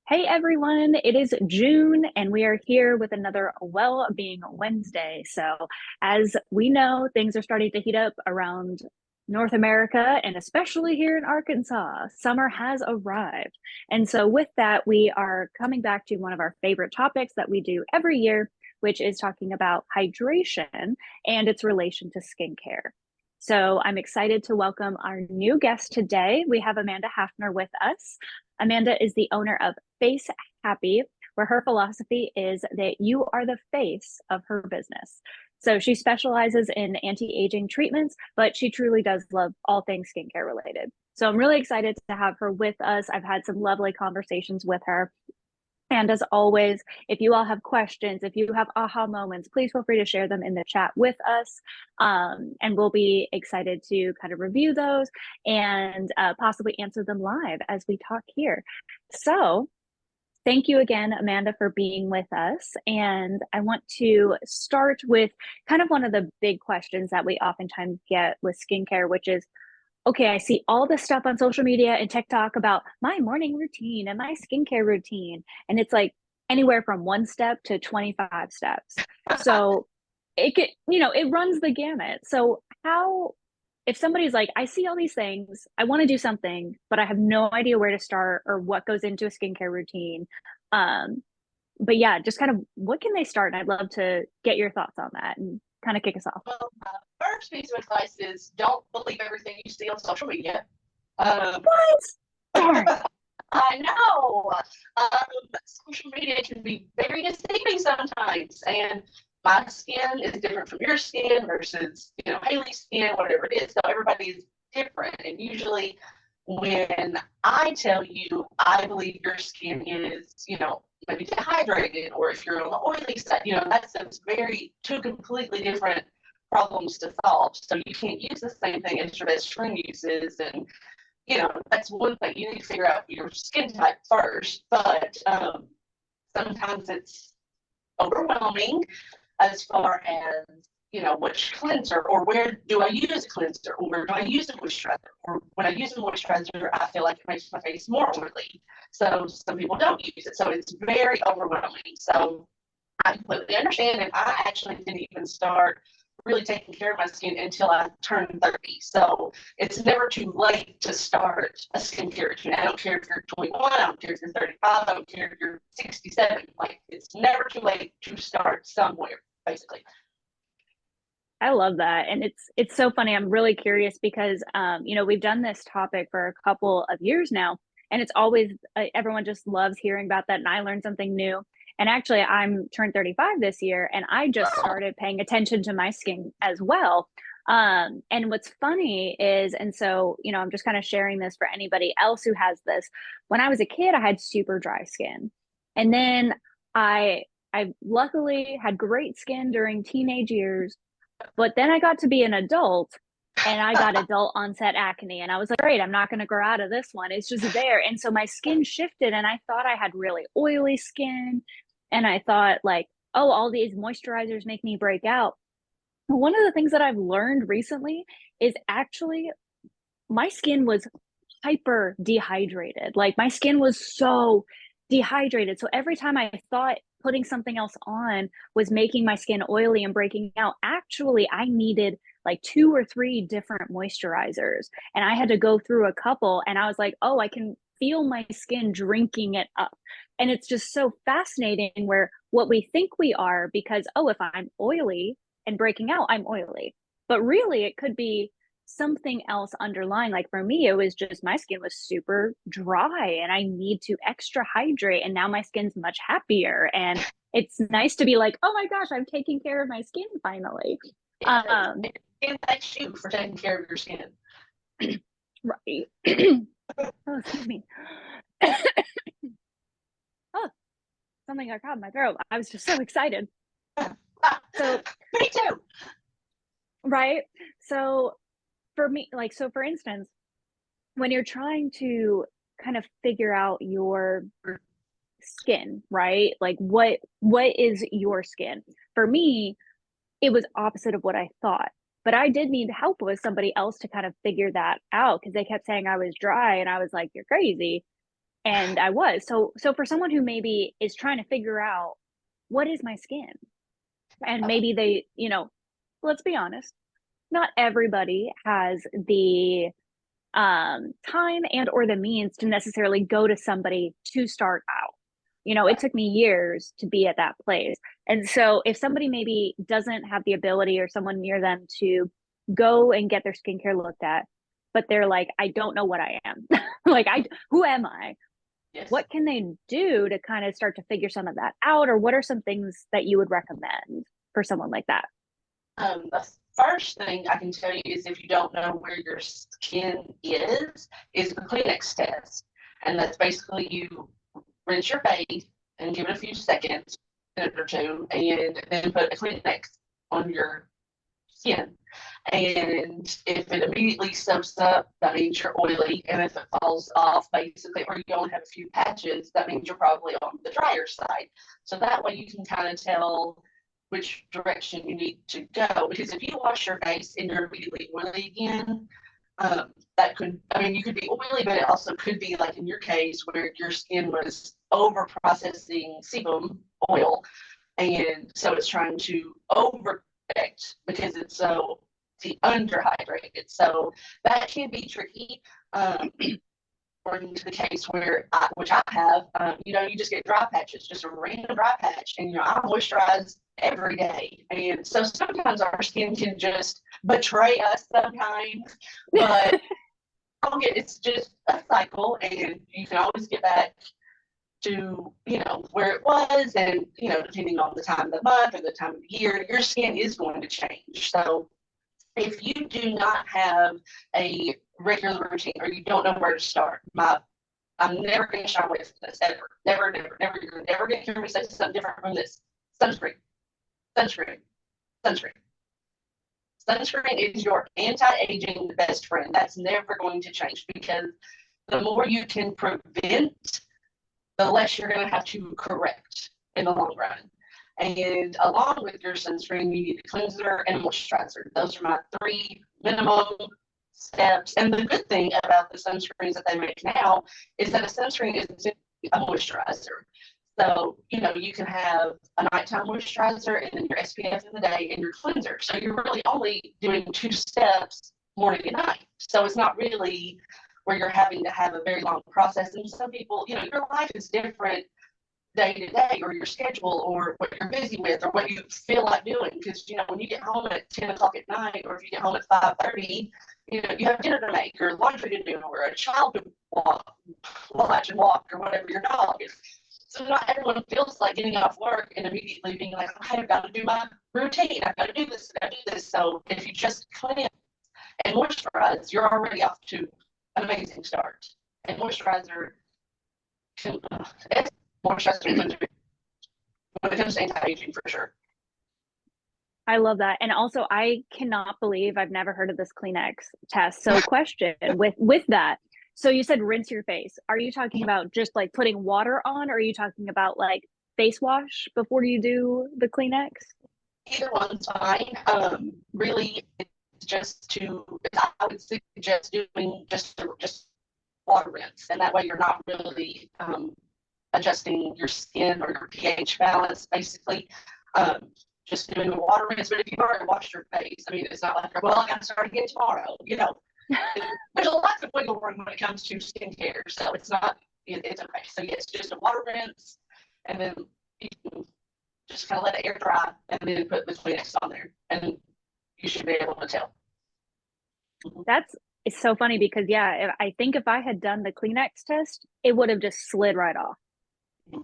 Hey everyone, it is June and we are here with another Wellbeing Wednesday. So, as we know, things are starting to heat up around North America and especially here in Arkansas. Summer has arrived. And so, with that, we are coming back to one of our favorite topics that we do every year, which is talking about hydration and its relation to skincare. So, I'm excited to welcome our new guest today. We have Amanda Hafner with us. Amanda is the owner of FaceHappy, where her philosophy is that you are the face of her business. So she specializes in anti-aging treatments, but she truly does love all things skincare related. So I'm really excited to have her with us. I've had some lovely conversations with her. And as always, if you all have questions, if you have aha moments, please feel free to share them in the chat with us. And we'll be excited to kind of review those and possibly answer them live as we talk here. So thank you again, Amanda, for being with us. And I want to start with kind of one of the big questions that we oftentimes get with skincare, which is, okay, I see all this stuff on social media and TikTok about my morning routine and my skincare routine. And it's like anywhere from 1 step to 25 steps. So it runs the gamut. So if somebody's like, I see all these things, I want to do something, but I have no idea where to start or what goes into a skincare routine. Um, but yeah, just kind of what can they start? And I'd love to get your thoughts on that and kind of kick us off. Well, my first piece of advice is don't believe everything you see on social media. What? Darn. I know social media can be very deceiving sometimes, and my skin is different from your skin versus Haley's skin, whatever it is. So everybody is different, and usually when I tell you I believe your skin is maybe dehydrated, or if you're on the oily side, that's very two completely different problems to solve. So you can't use the same thing as your best friend uses, and that's one thing. You need to figure out your skin type first. But sometimes it's overwhelming as far as which cleanser, or where do I use a cleanser, or where do I use a moisturizer, or when I use a moisturizer I feel like it makes my face more oily, so some people don't use it, so it's very overwhelming. So I completely understand, and I actually didn't even start really taking care of my skin until I turned 30. So it's never too late to start a skincare routine. I don't care if you're 21, I don't care if you're 35, I don't care if you're 67. Like, it's never too late to start somewhere, basically. I love that. And it's so funny. I'm really curious because we've done this topic for a couple of years now, and it's always everyone just loves hearing about that, and I learned something new. And actually, I'm turned 35 this year, and I just started paying attention to my skin as well. And what's funny is, and so, I'm just kind of sharing this for anybody else who has this. When I was a kid, I had super dry skin. And then I luckily had great skin during teenage years, but then I got to be an adult and I got adult onset acne. And I was like, great, I'm not going to grow out of this one. It's just there. And so my skin shifted and I thought I had really oily skin. And I thought, like, oh, all these moisturizers make me break out. One of the things that I've learned recently is actually my skin was hyper dehydrated. Like my skin was so dehydrated. So every time I thought putting something else on was making my skin oily and breaking out, actually, I needed like 2 or 3 different moisturizers. And I had to go through a couple, and I was like, oh, I can feel my skin drinking it up. And it's just so fascinating where what we think we are, because, oh, if I'm oily and breaking out, I'm oily. But really, it could be something else underlying. Like for me, it was just my skin was super dry and I need to extra hydrate. And now my skin's much happier. And it's nice to be like, oh my gosh, I'm taking care of my skin finally. And thanks you for taking care of your skin. Right. Oh, excuse me. Oh, something got caught in my throat. I was just so excited. So me too. Right. So for me, like, so for instance, when you're trying to kind of figure out your skin, right? Like what is your skin? For me, it was opposite of what I thought. But I did need help with somebody else to kind of figure that out because they kept saying I was dry and I was like, you're crazy. And I was. So for someone who maybe is trying to figure out what is my skin, and maybe they, let's be honest, not everybody has the time and or the means to necessarily go to somebody to start out. It took me years to be at that place. And so if somebody maybe doesn't have the ability or someone near them to go and get their skincare looked at, but they're like, I don't know what I am. Like, who am I? Yes. What can they do to kind of start to figure some of that out? Or what are some things that you would recommend for someone like that? The first thing I can tell you is if you don't know where your skin is the Kleenex test. And that's basically you rinse your face and give it a few seconds, a minute or two, and then put a Kleenex on your skin. And if it immediately soaks up, that means you're oily. And if it falls off, basically, or you only have a few patches, that means you're probably on the drier side. So that way you can kind of tell which direction you need to go. Because if you wash your face and you're immediately oily again, that could, I mean, you could be oily, but it also could be like in your case where your skin was over processing sebum oil. And so it's trying to overcorrect because it's so underhydrated. So that can be tricky. According to the case which I have, you just get dry patches, just a random dry patch, and I moisturize every day. And so sometimes our skin can just betray us sometimes, but it's just a cycle, and you can always get back to where it was, and depending on the time of the month or the time of the year, your skin is going to change. So if you do not have a regular routine or you don't know where to start, I'm never going to shy away from this ever. Never, never, never. You're never going to hear me say something different from this. Sunscreen, sunscreen, sunscreen. Sunscreen is your anti-aging best friend. That's never going to change because the more you can prevent, the less you're going to have to correct in the long run. And along with your sunscreen, you need a cleanser and a moisturizer. Those are my 3 minimum steps. And the good thing about the sunscreens that they make now is that a sunscreen is a moisturizer. So, you can have a nighttime moisturizer and then your SPF in the day and your cleanser. So you're really only doing 2 steps morning and night. So it's not really where you're having to have a very long process. And some people, your life is different day to day, or your schedule, or what you're busy with, or what you feel like doing. Because when you get home at 10 o'clock at night, or if you get home at 5:30, you have dinner to make, or laundry to do, or a child to watch and walk, or whatever your dog is. So not everyone feels like getting off work and immediately being like, okay, I've got to do my routine. I've got to do this. I've got to do this. So if you just cleanse and moisturize, you're already off to an amazing start. And moisturizer can, moisturizer when it comes to anti-aging for sure. I love that. And also, I cannot believe I've never heard of this Kleenex test. So question with that. So you said rinse your face. Are you talking about just like putting water on, or are you talking about like face wash before you do the Kleenex? Either one's fine. Really, it's just I would suggest doing just water rinse. And that way you're not really adjusting your skin or your pH balance, basically. Just doing a water rinse. But if you've already washed your face, I mean, it's not like, well, I got to start again tomorrow. There's a lot of wiggle room when it comes to skincare, so it's okay. So yes, just a water rinse, and then you can just kind of let it air dry, and then put the Kleenex on there, and you should be able to tell. It's so funny because I think if I had done the Kleenex test, it would have just slid right off.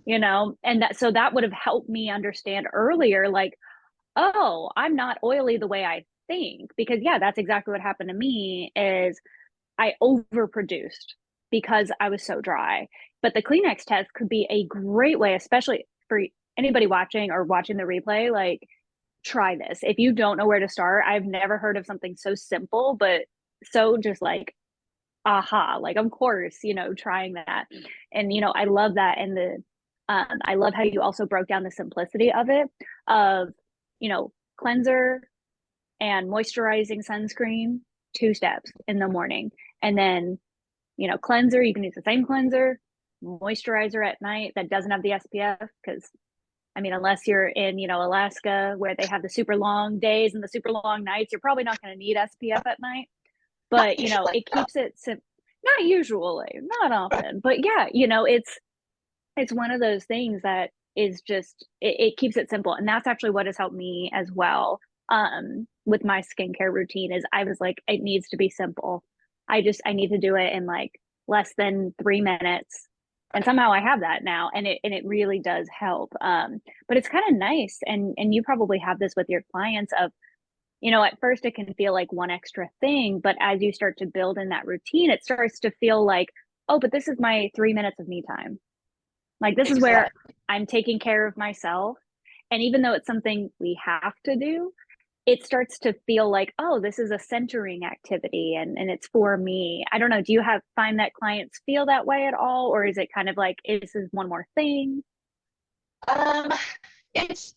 And that would have helped me understand earlier, like, oh, I'm not oily the way I think. Because that's exactly what happened to me is I overproduced because I was so dry. But the Kleenex test could be a great way, especially for anybody watching the replay, like, try this. If you don't know where to start, I've never heard of something so simple, but so just like, aha, like, of course, trying that. And, I love that. And I love how you also broke down the simplicity of it, of, cleanser and moisturizing sunscreen, 2 steps in the morning. And then, cleanser, you can use the same cleanser moisturizer at night that doesn't have the SPF, because I mean, unless you're in, Alaska where they have the super long days and the super long nights, you're probably not going to need SPF at night. Not But, usually, it no. keeps it not usually, not often. But yeah, it's one of those things that is just it keeps it simple. And that's actually what has helped me as well. With my skincare routine is I was like, it needs to be simple. I need to do it in like less than 3 minutes. And Right. somehow I have that now, and it really does help. But it's kind of nice, and you probably have this with your clients of, at first it can feel like one extra thing, but as you start to build in that routine, it starts to feel like, oh, but this is my 3 minutes of me time. Like, this is where Exactly. I'm taking care of myself. And even though it's something we have to do, it starts to feel like, oh, this is a centering activity, and it's for me. I don't know. Do you find that clients feel that way at all? Or is it kind of like, this is one more thing? Um, it's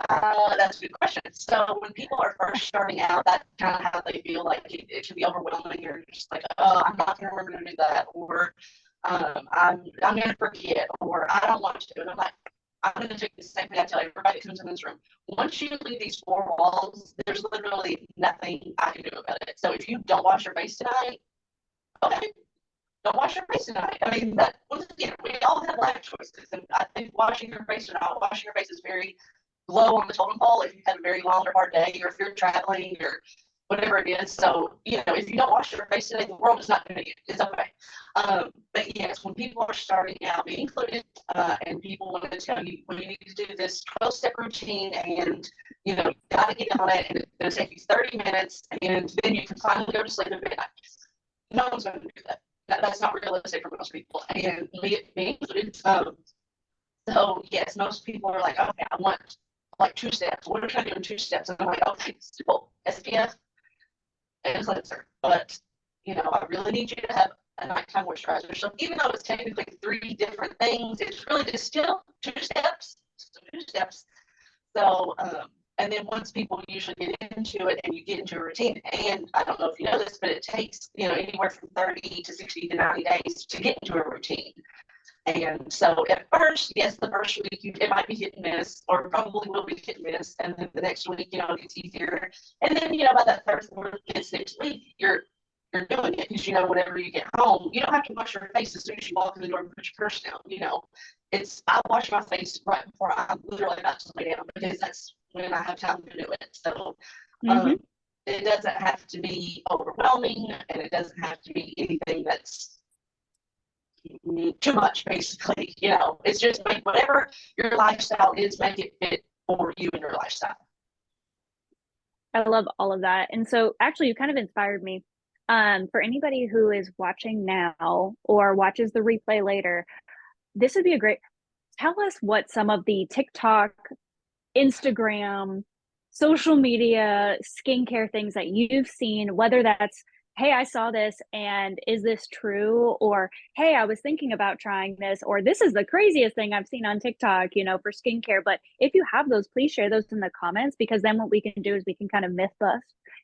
that's a good question. So when people are first starting out, that's kind of how they feel like it can be overwhelming. You're just like, oh, I'm not going to remember to do that, or I'm going to forget, or I don't want to. And I'm like, I'm going to take the same thing I tell everybody that comes in this room. Once you leave these four walls, there's literally nothing I can do about it. So if you don't wash your face tonight, okay, don't wash your face tonight. I mean, that once again, we all have life choices, and I think washing your face or not washing your face is very low on the totem pole if you've had a very long or hard day, or if you're traveling, or whatever it is. So, if you don't wash your face today, the world is not going to get it. It's okay. But yes, when people are starting out, be included, and people want to tell you, when you need to do this 12-step routine, and you got to get on it, and it's going to take you 30 minutes, and then you can finally go to sleep at midnight. No one's going to do that. That's not realistic for most people, and me included. So yes, most people are like, okay, I want like 2 steps. What can I do in 2 steps? And I'm like, okay, simple, SPF and cleanser. But I really need you to have a nighttime moisturizer. So even though it's technically three different things, it's really just still 2 steps. So 2 steps. So and then once people usually get into it and you get into a routine, and I don't know if you know this, but it takes anywhere from 30 to 60 to 90 days to get into a routine. And so at first, yes, the first week it might be hit and miss, or probably will be hit and miss, and then the next week, it gets easier. And then, by that third, fourth, fifth, sixth week, you're doing it because whenever you get home, you don't have to wash your face as soon as you walk in the door and put your purse down. It's I wash my face right before I'm literally about to lay down because that's when I have time to do it. So Mm-hmm. um, it doesn't have to be overwhelming, and it doesn't have to be anything that's too much, basically. It's just make whatever your lifestyle is, make it fit for you and your lifestyle. I love all of that. And so actually you kind of inspired me. For anybody who is watching now or watches the replay later, this would be a great, tell us what some of the TikTok, Instagram, social media, skincare things that you've seen, whether that's, hey, I saw this and is this true? Or, hey, I was thinking about trying this, or this is the craziest thing I've seen on TikTok, for skincare. But if you have those, please share those in the comments, because then what we can do is we can kind of myth bust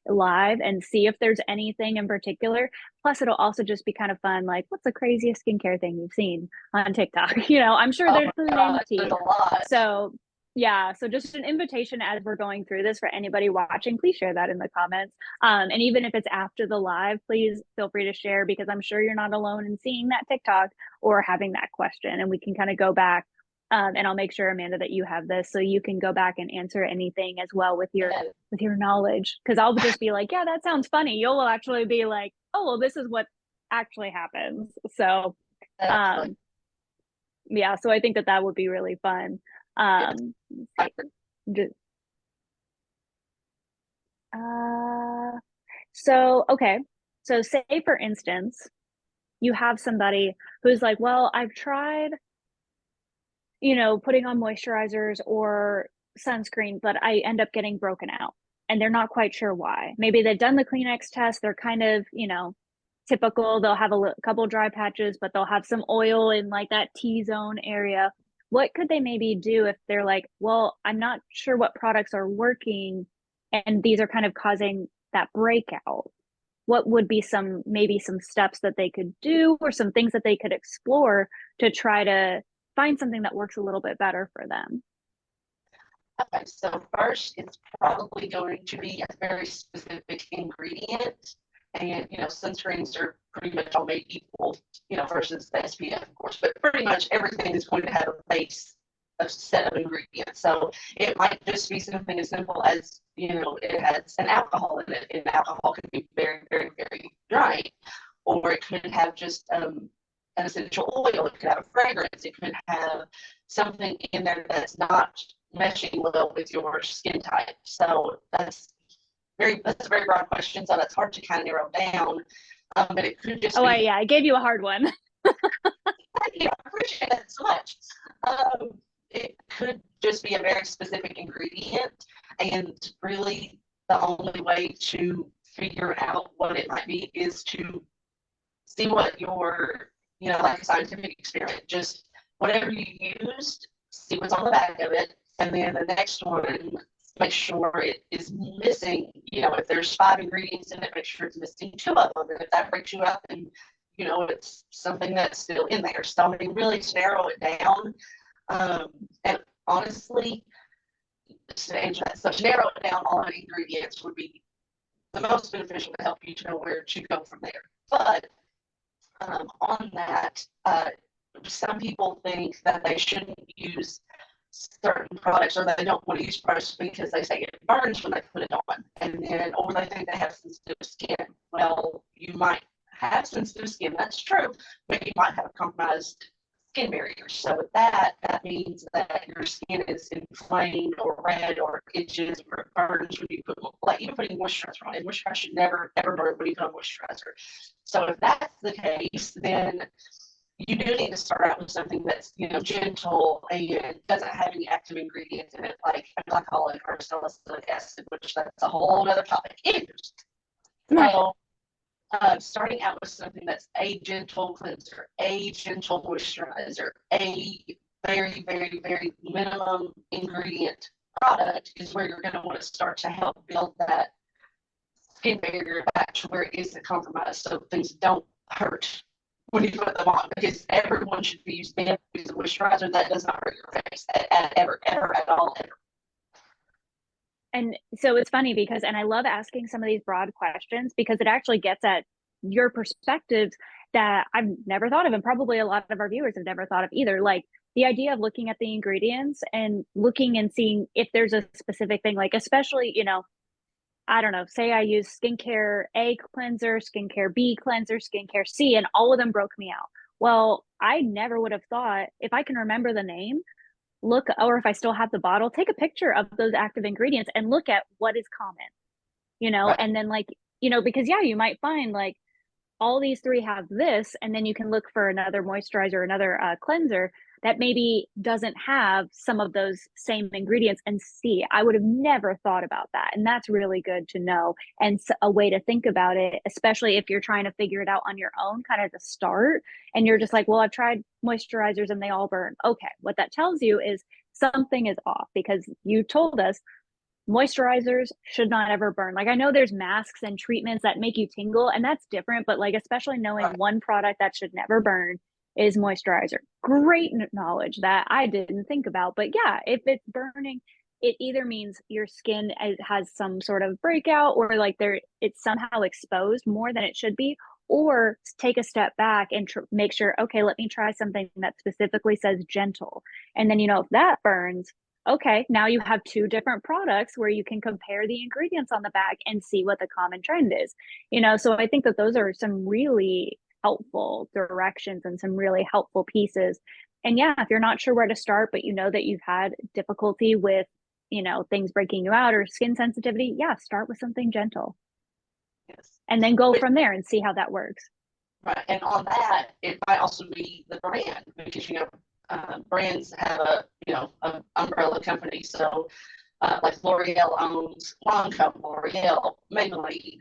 live and see if there's anything in particular. Plus, it'll also just be kind of fun. Like, what's the craziest skincare thing you've seen on TikTok? I'm sure Oh there's my God, there's plenty. a lot. So yeah, so just an invitation as we're going through this for anybody watching, please share that in the comments. And even if it's after the live, please feel free to share, because I'm sure you're not alone in seeing that TikTok or having that question, and we can kind of go back. And I'll make sure, Amanda, that you have this so you can go back and answer anything as well with your And knowledge. Because I'll just be like, yeah, that sounds funny. You'll actually be like, oh, well, this is what actually happens. So actually, um, yeah, so I think that would be really fun. yes, Let's see. Uh, so okay. So say for instance, you have somebody who's like, well, I've tried, putting on moisturizers or sunscreen, but I end up getting broken out and they're not quite sure why. Maybe they've done the Kleenex test. They're kind of, typical. They'll have a couple dry patches, but they'll have some oil in like that T-zone area. What could they maybe do if they're like, well, I'm not sure what products are working and these are kind of causing that breakout? what would be maybe some steps that they could do or some things that they could explore to try to find something that works a little bit better for them? Okay, so first, it's probably going to be a very specific ingredient. And, sunscreens are pretty much all made equal, versus the SPF, of course, but pretty much everything is going to have a base, a set of ingredients. So it might just be something as simple as, it has an alcohol in it, and alcohol can be very, very, very dry. Or it could have just an essential oil, it could have a fragrance, it could have something in there that's not meshing well with your skin type. So that's a very broad question. So that's hard to kind of narrow down. But it could just be. Yeah, I gave you a hard one. I appreciate that so much. It could just be a very specific ingredient, and really the only way to figure out what it might be is to see what your, like a scientific experiment, just whatever you used, see what's on the back of it, and then the next one, make sure it is missing, if there's 5 ingredients in it, make sure it's missing 2 of them. And if that breaks you up, and, it's something that's still in there. So, I mean, really to narrow it down. And honestly, to narrow it down on ingredients would be the most beneficial to help you to know where to go from there. But on that, some people think that they shouldn't use certain products, or they don't want to use products because they say it burns when they put it on, or they think they have sensitive skin. Well, you might have sensitive skin, that's true, but you might have a compromised skin barrier. So with that means that your skin is inflamed or red or itches or burns when you even putting moisturizer on. And moisturizer should never ever burn when you put on moisturizer. So if that's the case, then you do need to start out with something that's, gentle and doesn't have any active ingredients in it, like glycolic or salicylic acid, which that's a whole other topic. So, starting out with something that's a gentle cleanser, a gentle moisturizer, a very, very, very minimum ingredient product is where you're going to want to start to help build that skin barrier back to where it isn't compromised, so things don't hurt when you put them on, because everyone should be using a moisturizer that does not hurt your face ever at all, ever. And so it's funny because, and I love asking some of these broad questions because it actually gets at your perspectives that I've never thought of, and probably a lot of our viewers have never thought of either. Like the idea of looking at the ingredients and looking and seeing if there's a specific thing, like especially, I don't know, say I use skincare A cleanser, skincare B cleanser, skincare C, and all of them broke me out. Well, I never would have thought, if I can remember the name, or if I still have the bottle, take a picture of those active ingredients and look at what is common, Right. And then because you might find like all these 3 have this, and then you can look for another moisturizer, another cleanser that maybe doesn't have some of those same ingredients, and see. I would have never thought about that. And that's really good to know, and a way to think about it, especially if you're trying to figure it out on your own, kind of the start, and you're just like, well, I've tried moisturizers and they all burn. Okay, what that tells you is something is off, because you told us moisturizers should not ever burn. Like I know there's masks and treatments that make you tingle, and that's different, but like especially knowing one product that should never burn is moisturizer. Great knowledge that I didn't think about. But yeah, if it's burning, it either means your skin has some sort of breakout, or like it's somehow exposed more than it should be, or take a step back and make sure, okay, let me try something that specifically says gentle. And then, if that burns, okay, now you have 2 different products where you can compare the ingredients on the back and see what the common trend is. So I think that those are some really helpful directions and some really helpful pieces. And yeah, if you're not sure where to start, but that you've had difficulty with, things breaking you out or skin sensitivity, yeah, start with something gentle. Yes. And then go from there and see how that works. Right. And on that, it might also be the brand, because, brands have an umbrella company. So like L'Oreal owns Lancome, L'Oreal, Maybelline,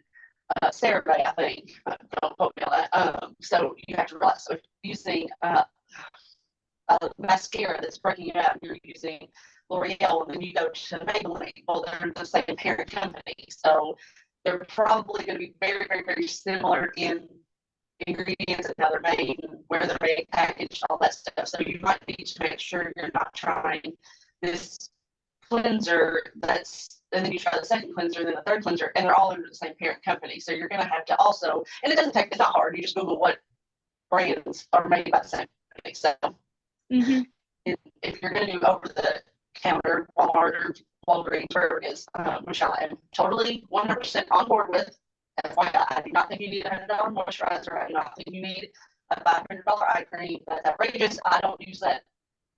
CeraVe, I think. Don't quote me on that. So you have to realize, so if you're using a mascara that's breaking it out, and you're using L'Oreal, and then you go to Maybelline, well, they're the same parent company. So they're probably going to be very, very, very similar in ingredients and how they're made, and where they're made, packaged, all that stuff. So you might need to make sure you're not trying this cleanser and then you try the second cleanser, then the third cleanser, and they're all under the same parent company. So you're going to have to also, and it's not hard. You just Google what brands are made by the same company. So if you're going to do over the counter, Walmart or Walgreens, wherever it is, which I am totally 100% on board with. FYI, I do not think you need a $100 moisturizer. I do not think you need a $500 eye cream. That's outrageous. I don't use that.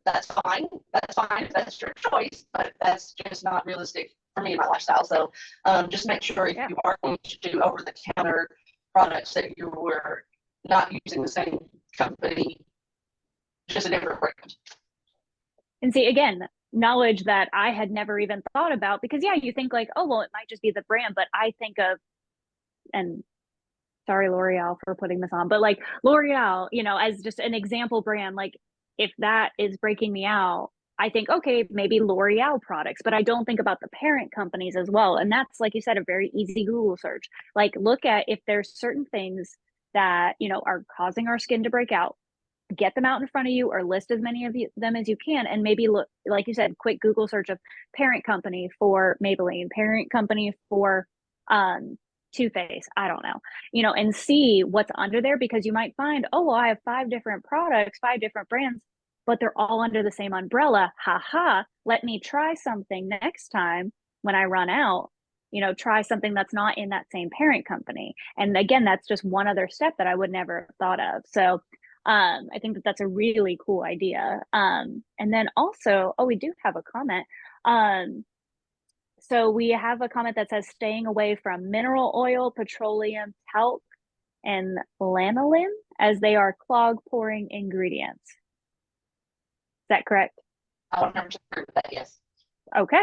That's fine. That's fine if that's your choice, but that's just not realistic for me and my lifestyle. So just make sure if you are going to do over-the-counter products that you were not using the same company, just a different brand. And see, again, knowledge that I had never even thought about, because you think like, oh, well, it might just be the brand, but I think of, and sorry, L'Oreal for putting this on, but like L'Oreal, as just an example brand, like if that is breaking me out, I think, okay, maybe L'Oreal products, but I don't think about the parent companies as well. And that's, like you said, a very easy Google search. Like look at if there's certain things that, are causing our skin to break out, get them out in front of you or list as many of them as you can. And maybe look, like you said, quick Google search of parent company for Maybelline, parent company for Too Faced, I don't know, and see what's under there, because you might find, oh, well, I have 5 different products, 5 different brands, but they're all under the same umbrella. Let me try something next time when I run out, try something that's not in that same parent company. And again, that's just one other step that I would never have thought of. So I think that that's a really cool idea. And then also, we do have a comment. So we have a comment that says staying away from mineral oil, petroleum, talc, and lanolin, as they are clog pouring ingredients. Is that correct? I 100% agree with that, yes. Okay.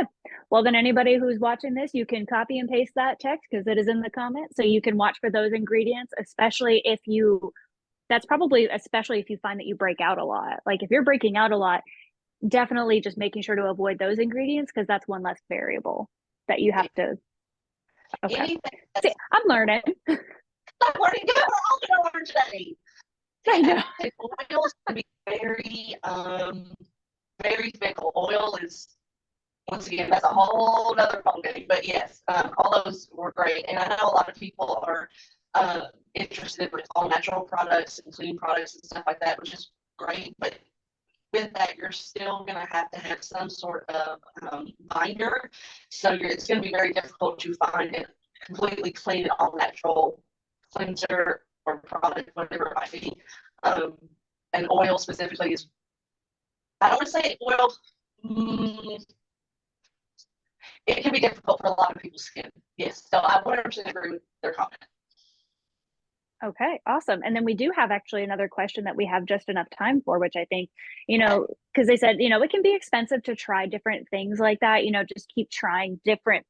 Well, then anybody who's watching this, you can copy and paste that text because it is in the comments. So you can watch for those ingredients, especially if you find that you break out a lot. Like if you're breaking out a lot, definitely just making sure to avoid those ingredients, because that's one less variable that you have to. Okay. See, I'm learning. I'm learning. We're all going to learn today. I know. Oils can be very, very fickle. Oil is, once again, that's a whole other ballgame. But yes, all those were great. And I know a lot of people are interested with all natural products and clean products and stuff like that, which is great. But with that, you're still going to have some sort of binder. So it's going to be very difficult to find a completely clean, all natural cleanser or product, whatever it might be. And oil specifically is, I don't want to say oil, it can be difficult for a lot of people's skin. Yes, so I 100% agree with their comment. Okay, awesome. And then we do have actually another question that we have just enough time for, which I think, because they said, it can be expensive to try different things like that, just keep trying different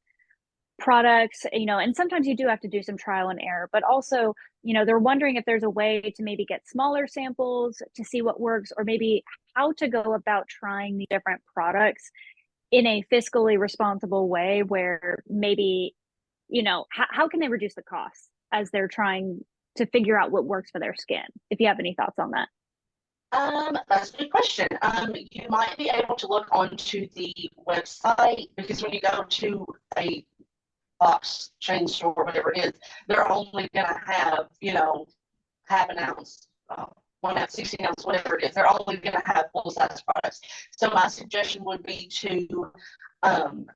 products, and sometimes you do have to do some trial and error, but also, they're wondering if there's a way to maybe get smaller samples to see what works, or maybe how to go about trying the different products in a fiscally responsible way where maybe, how can they reduce the costs as they're trying to figure out what works for their skin? If you have any thoughts on that. That's a good question. You might be able to look onto the website, because when you go to a box chain store, whatever it is, they're only going to have, half an ounce, 1 ounce, 16 ounce, whatever it is. They're only going to have full size products. So my suggestion would be to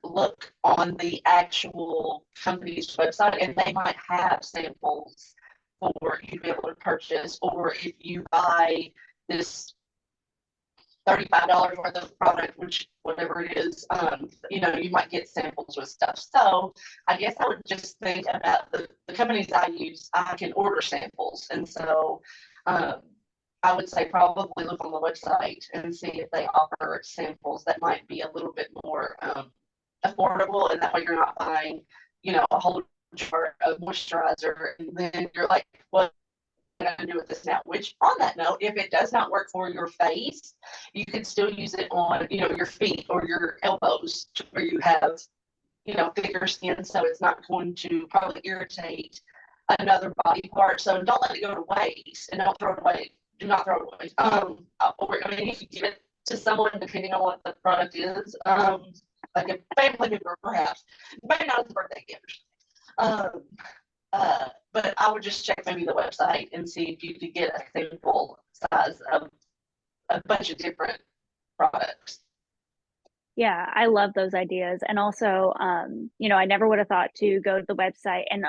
look on the actual company's website, and they might have samples for you to be able to purchase. Or if you buy this $35 worth of product, which whatever it is, you might get samples with stuff. So I guess I would just think about the companies I use. I can order samples, and so I would say probably look on the website and see if they offer samples that might be a little bit more affordable, and that way you're not buying, a whole jar of moisturizer, and then you're like, what am I going to do with this now? Which, on that note, if it does not work for your face, you can still use it on, your feet or your elbows, where you have thicker skin, so it's not going to probably irritate another body part. So don't let it go to waste, and don't throw it away. Do not throw it away. Or, I mean, if you give it to someone, depending on what the product is, like a family member, perhaps, maybe not as a birthday gift. Um, but I would just check maybe the website and see if you could get a sample size of a bunch of different products. Yeah, I love those ideas. And also, I never would have thought to go to the website and,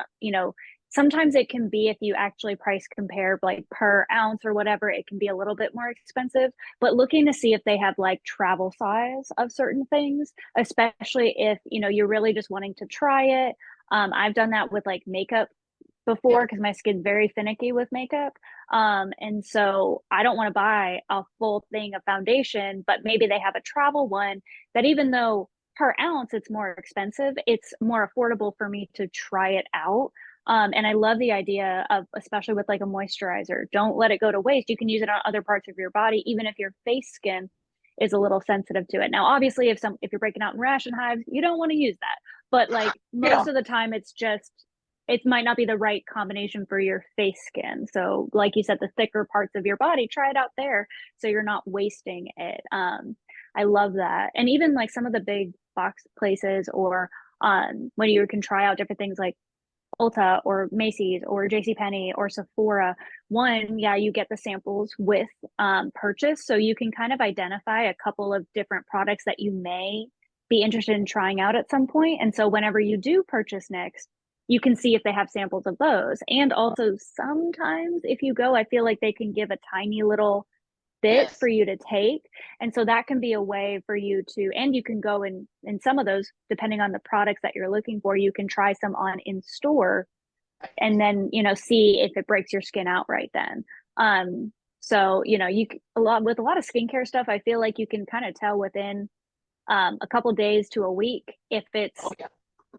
sometimes it can be if you actually price compare like per ounce or whatever, it can be a little bit more expensive. But looking to see if they have like travel size of certain things, especially if, you're really just wanting to try it. I've done that with like makeup before because my skin's very finicky with makeup. And so I don't want to buy a full thing of foundation, but maybe they have a travel one that even though per ounce it's more expensive, it's more affordable for me to try it out. And I love the idea of, especially with like a moisturizer, don't let it go to waste. You can use it on other parts of your body, even if your face skin is a little sensitive to it. Now, obviously, if you're breaking out in rash and hives, you don't want to use that. But like most of the time, it might not be the right combination for your face skin. So like you said, the thicker parts of your body, try it out there so you're not wasting it. I love that. And even like some of the big box places or when you can try out different things like Ulta or Macy's or JCPenney or Sephora, you get the samples with purchase. So you can kind of identify a couple of different products that you may be interested in trying out at some point. And so whenever you do purchase next, you can see if they have samples of those. And also sometimes if you go, I feel like they can give a tiny little bit for you to take. And so that can be a way for you to, and you can go in some of those, depending on the products that you're looking for, you can try some on in store and then, see if it breaks your skin out right then. So, you with a lot of skincare stuff, I feel like you can kind of tell within a couple days to a week if it's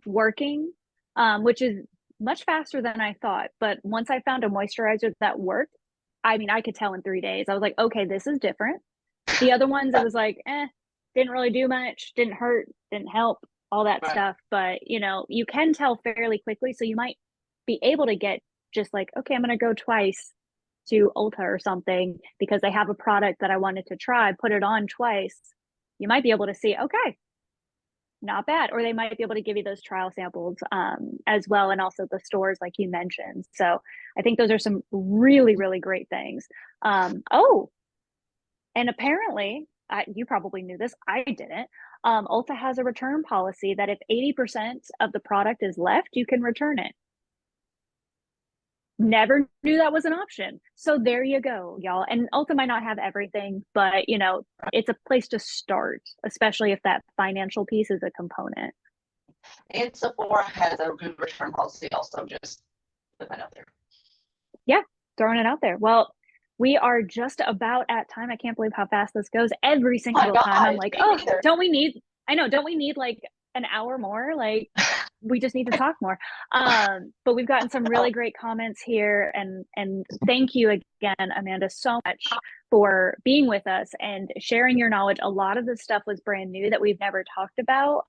working, which is much faster than I thought. But once I found a moisturizer that worked, I mean, I could tell in 3 days. I was like, okay, this is different. The other ones, it was like, didn't really do much, didn't hurt, didn't help, all that stuff. But, you can tell fairly quickly. So you might be able to get just like, okay, I'm going to go twice to Ulta or something because they have a product that I wanted to try, put it on twice. You might be able to see, okay, not bad. Or they might be able to give you those trial samples as well. And also the stores, like you mentioned. So I think those are some really, really great things. And apparently, you probably knew this. I didn't. Ulta has a return policy that if 80% of the product is left, you can return it. Never knew that was an option. So there you go, y'all. And Ulta might not have everything, but it's a place to start, especially if that financial piece is a component. And Sephora has a good return policy also, just put that out there. Yeah, throwing it out there. Well, we are just about at time. I can't believe how fast this goes. Every single time I'm like, don't we need like an hour more? Like we just need to talk more. But we've gotten some really great comments here, and thank you again, Amanda, so much for being with us and sharing your knowledge. A lot of this stuff was brand new that we've never talked about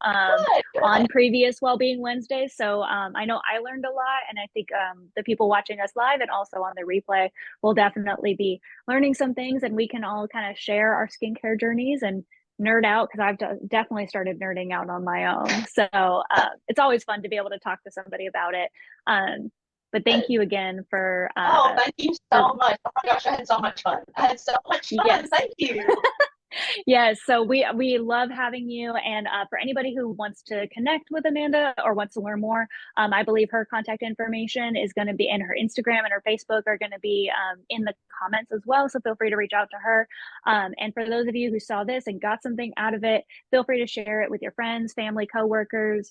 on previous Wellbeing Wednesdays. So I know I learned a lot, and I think the people watching us live and also on the replay will definitely be learning some things, and we can all kind of share our skincare journeys and nerd out, because I've definitely started nerding out on my own. So it's always fun to be able to talk to somebody about it. But thank you again for thank you so much. Oh my gosh, I had so much fun. Yes. Thank you. Yes, so we love having you. And for anybody who wants to connect with Amanda or wants to learn more, I believe her contact information is going to be in her Instagram, and her Facebook are going to be in the comments as well. So feel free to reach out to her. And for those of you who saw this and got something out of it, feel free to share it with your friends, family, coworkers,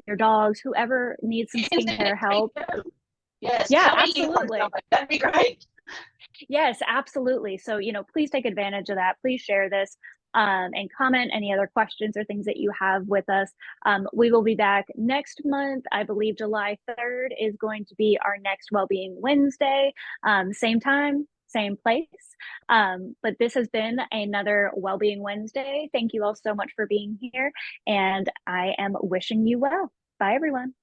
your dogs, whoever needs some skincare help. Yes. Yeah, absolutely. That'd be great. Yes, absolutely. So, please take advantage of that. Please share this and comment any other questions or things that you have with us. We will be back next month. I believe July 3rd is going to be our next Wellbeing Wednesday. Same time, same place. But this has been another Wellbeing Wednesday. Thank you all so much for being here, and I am wishing you well. Bye, everyone.